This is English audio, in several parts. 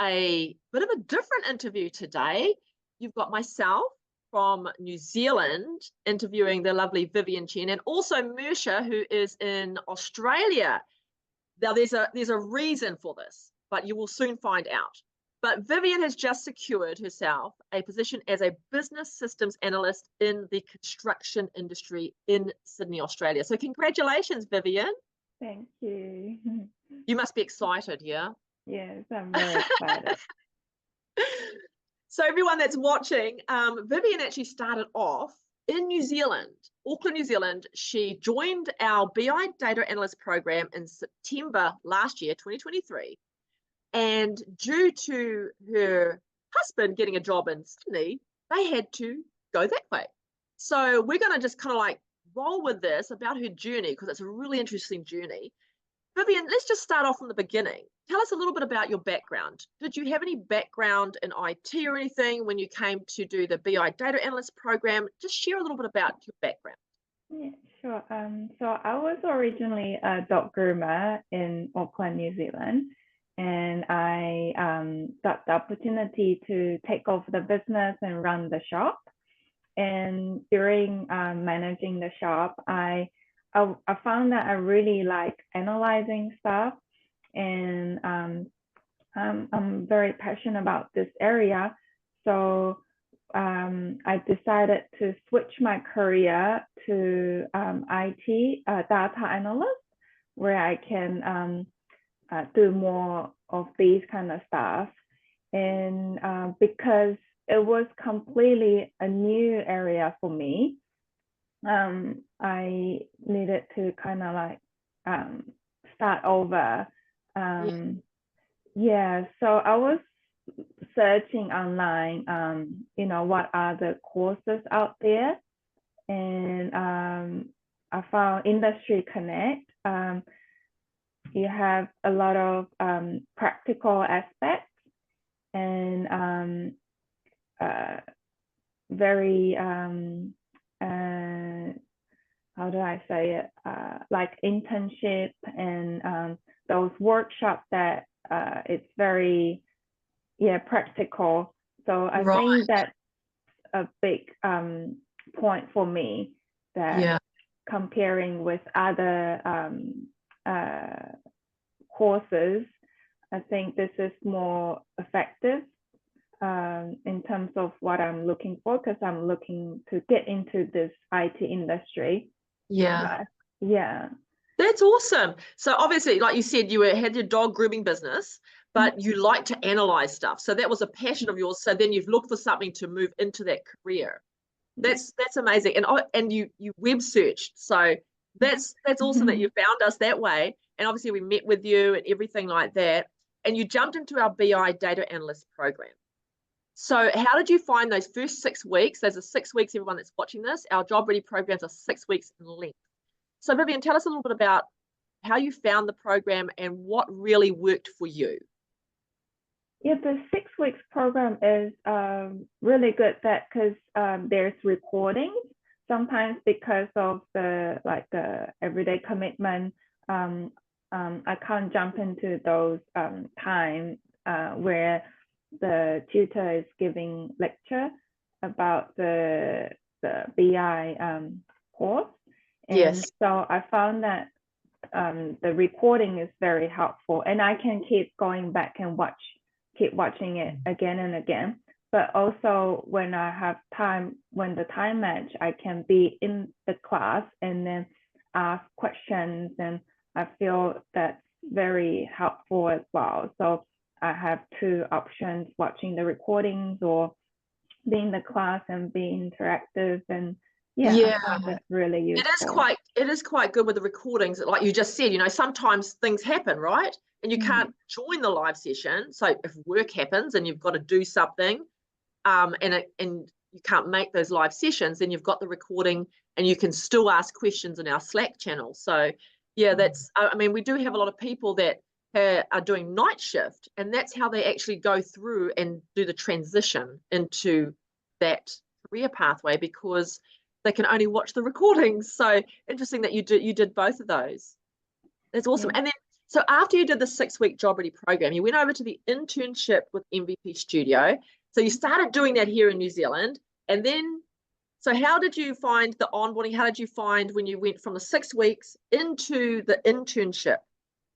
a bit of a different interview today. You've got myself from New Zealand interviewing the lovely Vivian Chen, and also Mersha, who is in Australia. Now, there's a reason for this, but you will soon find out. But Vivian has just secured herself a position as a business systems analyst in the construction industry in Sydney, Australia. So congratulations, Vivian. Thank you. You must be excited, yeah? Yes, I'm very excited. So everyone that's watching, Vivian actually started off in New Zealand, Auckland, New Zealand. She joined our BI Data Analyst program in September last year, 2023. And due to her husband getting a job in Sydney, they had to go that way. So we're going to just kind of like roll with this about her journey, because it's a really interesting journey. Vivian, let's just start off from the beginning. Tell us a little bit about your background. Did you have any background in IT or anything when you came to do the BI Data Analyst program? Just share a little bit about your background. Yeah, sure. So I was originally a dog groomer in Auckland, New Zealand, and I got the opportunity to take over the business and run the shop. And during managing the shop, I found that I really like analyzing stuff, and I'm very passionate about this area. So I decided to switch my career to IT, data analyst, where I can do more of these kind of stuff. And because it was completely a new area for me, I needed to kind of like start over. Yeah, so I was searching online, what are the courses out there, and I found Industry Connect. You have a lot of practical aspects and very how do I say it, like internship and those workshops that it's very practical. So I think that's a big point for me, that comparing with other courses, I think this is more effective in terms of what I'm looking for, because I'm looking to get into this IT industry. Yeah. Yeah. That's awesome. So obviously, like you said, you had your dog grooming business, but you like to analyze stuff. So that was a passion of yours. So then you've looked for something to move into that career. That's amazing. And you web searched. So that's awesome that you found us that way. And obviously we met with you and everything like that. And you jumped into our BI Data Analyst program. So how did you find those first 6 weeks? Those are 6 weeks, everyone that's watching this. Our job ready programs are 6 weeks in length. So Vivian, tell us a little bit about how you found the program and what really worked for you. Yeah, the 6 weeks program is really good, because there's recordings. Sometimes because of the everyday commitment, I can't jump into those times where the tutor is giving lecture about the BI course. And so I found that the recording is very helpful, and I can keep going back and keep watching it again and again. But also when I have time, when the time match, I can be in the class and then ask questions, and I feel that's very helpful as well. So I have 2 options: watching the recordings or be in the class and be interactive. And I find that really useful. It is quite good with the recordings. Like you just said, sometimes things happen, right? And you can't join the live session. So if work happens and you've got to do something, and you can't make those live sessions, then you've got the recording and you can still ask questions in our Slack channel. So we do have a lot of people that are doing night shift, and that's how they actually go through and do the transition into that career pathway, because they can only watch the recordings. So interesting that you did both of those. That's awesome. And then So after you did the 6-week job ready program, you went over to the internship with MVP Studio. So you started doing that here in New Zealand. And then, so how did you find the onboarding? How did you find when you went from the 6 weeks into the internship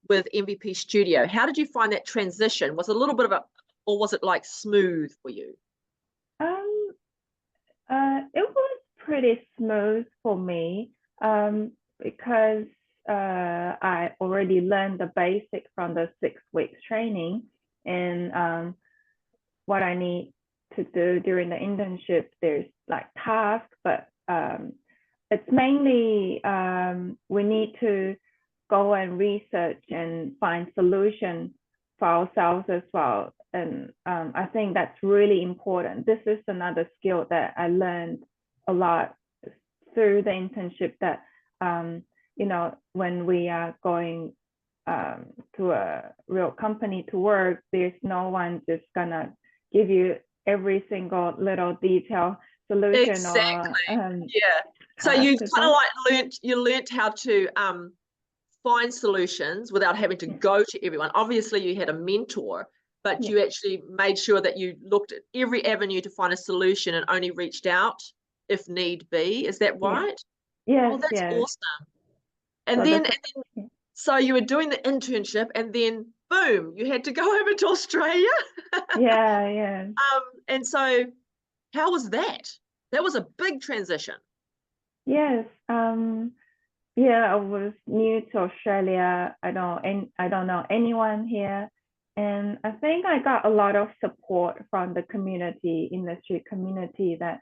with MVP Studio? How did you find that transition? Was it a little bit of a, or was it like smooth for you? It was pretty smooth for me, because I already learned the basic from the 6 weeks training, and what I need to do during the internship, there's like tasks, but it's mainly we need to go and research and find solutions for ourselves as well. And I think that's really important. This is another skill that I learned a lot through the internship, that you know, when we are going to a real company to work, there's no one just gonna give you every single little detail solution. Exactly. Or Yeah. So you kind of like learned how to find solutions without having to go to everyone. Obviously, you had a mentor, but you actually made sure that you looked at every avenue to find a solution and only reached out if need be. Is that right? Yes. Oh, that's Yes. awesome. And So then, so you were doing the internship, and then boom, you had to go over to Australia. yeah. And so how was that? That was a big transition. Yes. Yeah, I was new to Australia. I don't know anyone here, and I think I got a lot of support from the community, industry community. That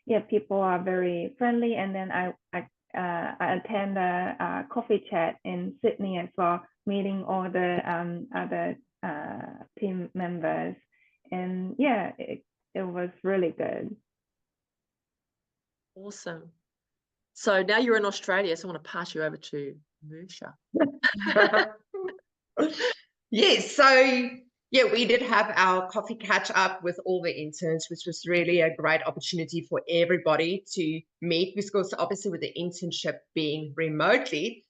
yeah, people are very friendly. And then I attend a coffee chat in Sydney as well, meeting all the other team members, and yeah, it was really good. Awesome. So now you're in Australia, so I want to pass you over to Musha. Yes, so yeah, we did have our coffee catch up with all the interns, which was really a great opportunity for everybody to meet, because obviously with the internship being remotely,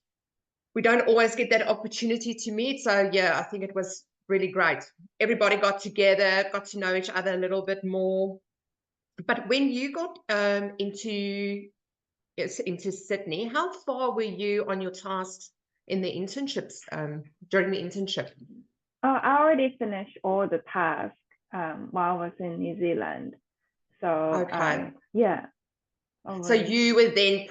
we don't always get that opportunity to meet. So yeah, I think it was really great. Everybody got together, got to know each other a little bit more. But when you got into Sydney, how far were you on your tasks in the internships, during the internship? I already finished all the tasks while I was in New Zealand. So Okay. yeah. So you were then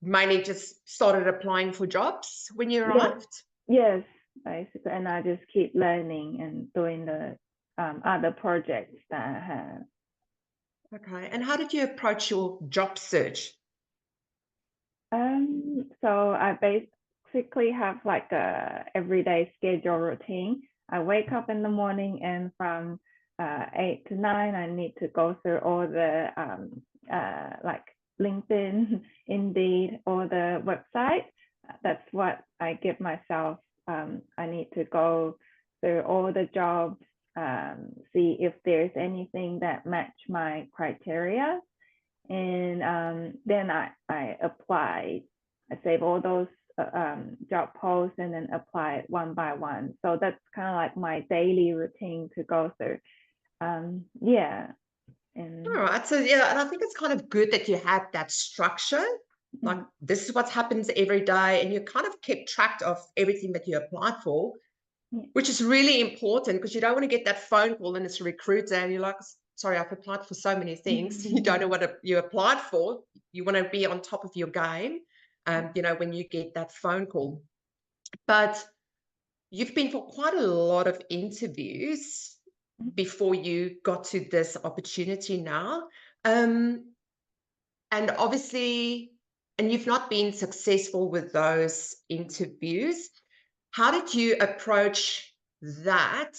mainly just started applying for jobs when you arrived? Yes, basically. And I just keep learning and doing the other projects that I have. Okay. And how did you approach your job search? So I basically have like a everyday schedule routine. I wake up in the morning, and from 8 to 9, I need to go through all the like LinkedIn, Indeed, or the website. That's what I give myself. I need to go through all the jobs, see if there's anything that match my criteria, and then I applied. I save all those job posts and then apply it one by one. So that's kind of like my daily routine to go through. Yeah. And all right. So yeah, and I think it's kind of good that you had that structure. Like this is what happens every day, and you kind of kept track of everything that you applied for, which is really important, because you don't want to get that phone call and it's a recruiter and you're like, sorry, I've applied for so many things. You don't know what you applied for. You want to be on top of your game, you know, when you get that phone call. But you've been for quite a lot of interviews before you got to this opportunity now. And obviously, and you've not been successful with those interviews. How did you approach that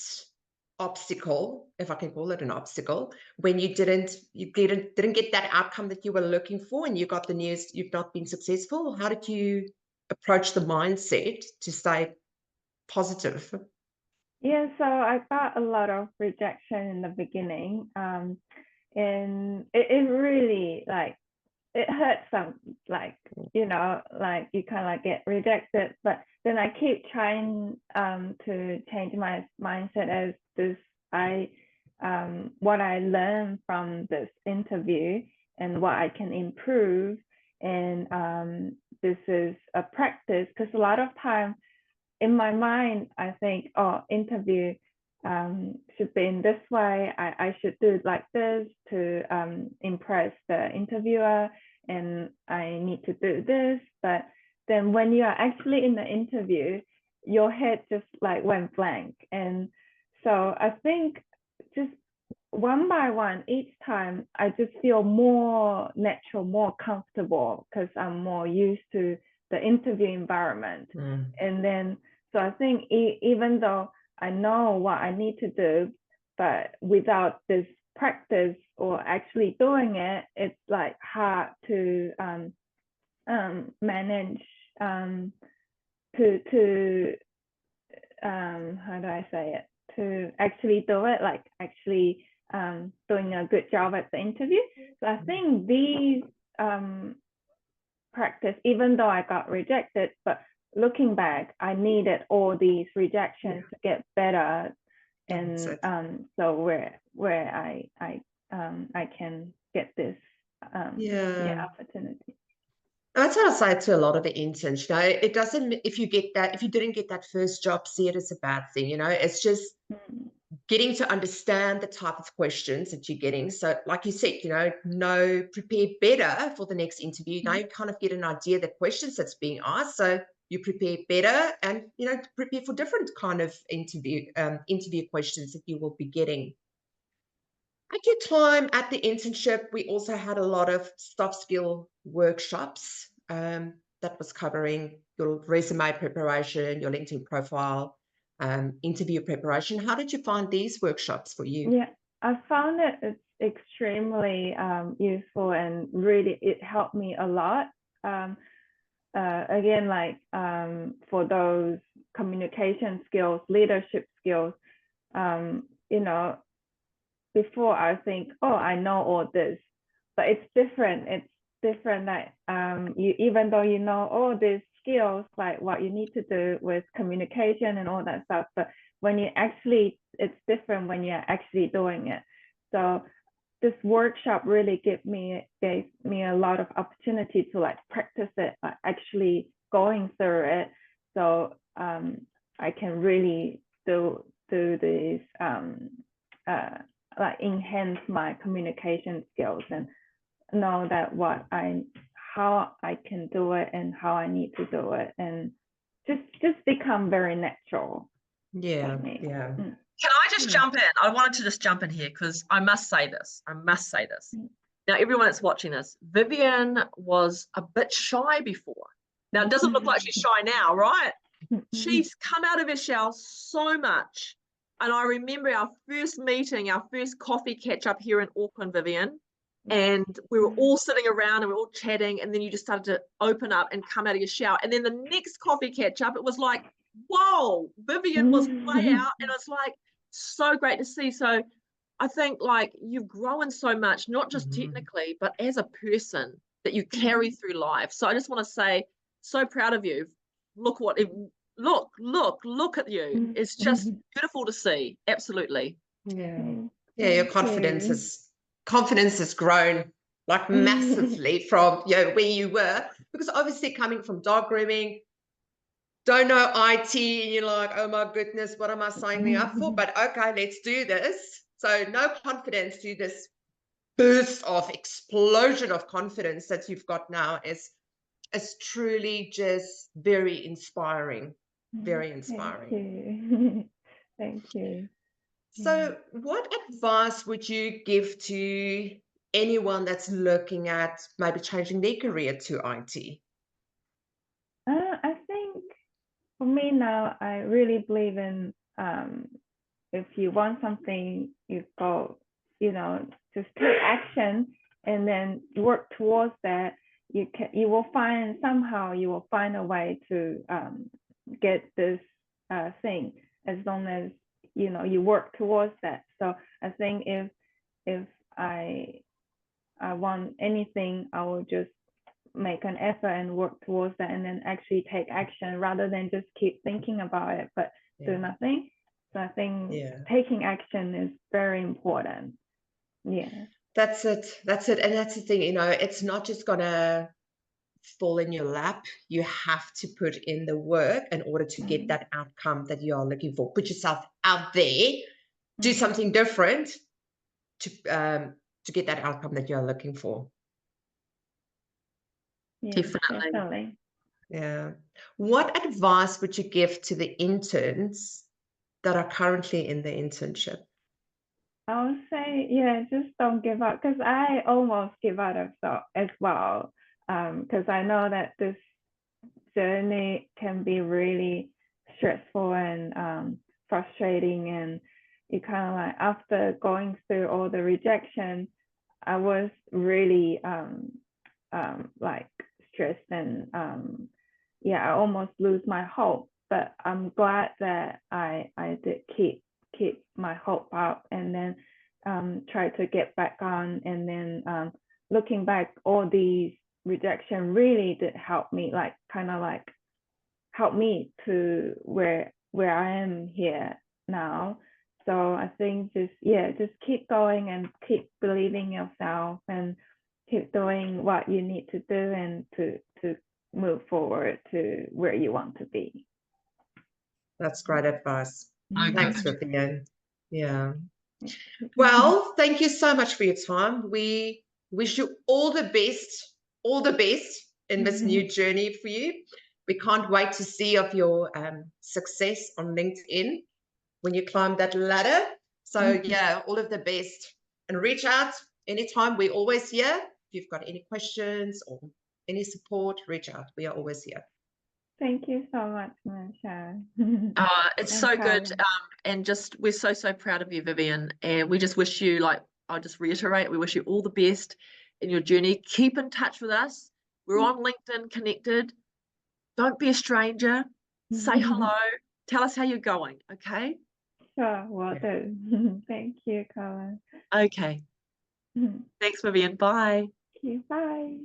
obstacle, if I can call it an obstacle, when you didn't get that outcome that you were looking for, and you got the news you've not been successful? How did you approach the mindset to stay positive? yeah, so I got a lot of rejection in the beginning, and it really it hurts some, like, you know, like you kind of like get rejected, but then I keep trying to change my mindset as this. What I learned from this interview and what I can improve, and this is a practice, because a lot of time in my mind I think, oh, interview should be in this way. I should do it like this to impress the interviewer, and I need to do this. But then when you are actually in the interview, your head just like went blank. And so I think just one by one, each time, I just feel more natural, more comfortable, because I'm more used to the interview environment. And then, so I think even though I know what I need to do, but without this practice or actually doing it, it's like hard to manage to how do I say it? To actually do it, like actually doing a good job at the interview. So I think these practice, even though I got rejected, but looking back, I needed all these rejections to get better, and so where I can get this opportunity. That's what I say to a lot of the interns. You know, it doesn't, if you didn't get that first job, see it as a bad thing. You know, it's just getting to understand the type of questions that you're getting. So like you said, you know, prepare better for the next interview. Now you kind of get an idea of the questions that's being asked. So you prepare better, and, you know, prepare for different kind of interview questions that you will be getting. At your time at the internship, we also had a lot of soft skill workshops that was covering your resume preparation, your LinkedIn profile, interview preparation. How did you find these workshops for you? Yeah, I found it's extremely useful, and really it helped me a lot. Again, like for those communication skills, leadership skills, you know, before I think, oh, I know all this, but it's different. It's different that you, even though you know all these skills, like what you need to do with communication and all that stuff, but when you actually, it's different when you're actually doing it. So this workshop really gave me a lot of opportunity to like practice it, like actually going through it. So I can really do this like enhance my communication skills, and know that how I can do it and how I need to do it, and just become very natural. Yeah. Can I just jump in? I wanted to just jump in here because I must say this. Now, everyone that's watching this, Vivian was a bit shy before. Now, it doesn't look like she's shy now, right? She's come out of her shell so much. And I remember our first meeting, our first coffee catch up here in Auckland, Vivian, and we were all sitting around and we were all chatting, and then you just started to open up and come out of your shell. And then the next coffee catch up, it was like, whoa, Vivian was way out, and it's like so great to see. So I think like you've grown so much, not just technically, but as a person that you carry through life. So I just want to say, so proud of you. Look what it, look at you. It's just beautiful to see. Absolutely. Your confidence has grown like massively from, you know, where you were, because obviously coming from dog grooming, don't know IT, and you're like, oh my goodness, what am I signing up for? But okay, let's do this. So no confidence to this burst of explosion of confidence that you've got now is truly just very inspiring. Very inspiring. Thank you. So what advice would you give to anyone that's looking at maybe changing their career to IT? I think for me now, I really believe in if you want something, you go, you know, just take action and then work towards that. You will find a way to get this thing, as long as you know you work towards that. So I think if I want anything, I will just make an effort and work towards that, and then actually take action rather than just keep thinking about it but do nothing. So I think taking action is very important. Yeah. That's it. That's it. And that's the thing, you know, it's not just gonna fall in your lap. You have to put in the work in order to get that outcome that you are looking for. Put yourself out there, do something different to get that outcome that you are looking for. Yeah, Definitely. Yeah. What advice would you give to the interns that are currently in the internship? I would say, yeah, just don't give up, because I almost give up as well, because I know that this journey can be really stressful and frustrating, and you kind of like, after going through all the rejection, I was really like stressed, and I almost lose my hope. But I'm glad that I did keep my hope up, and then try to get back on. And then looking back, all these rejection really did help me, like kind of like help me to where I am here now. So I think just keep going and keep believing yourself and keep doing what you need to do, and to move forward to where you want to be. That's great advice. Thanks, Vivian. Yeah. Well, thank you so much for your time. We wish you all the best in this new journey for you. We can't wait to see of your success on LinkedIn when you climb that ladder. So yeah, all of the best, and reach out anytime. We're always here. If you've got any questions or any support, reach out. We are always here. Thank you so much, Marsha. It's so good. And just, we're so proud of you, Vivian. And we just wish you, like, I'll just reiterate, we wish you all the best in your journey. Keep in touch with us. We're on LinkedIn connected. Don't be a stranger. Say hello. Tell us how you're going, okay? Sure, will do. Thank you, Colin. Okay. Thanks, Vivian. Bye. Thank you. Bye.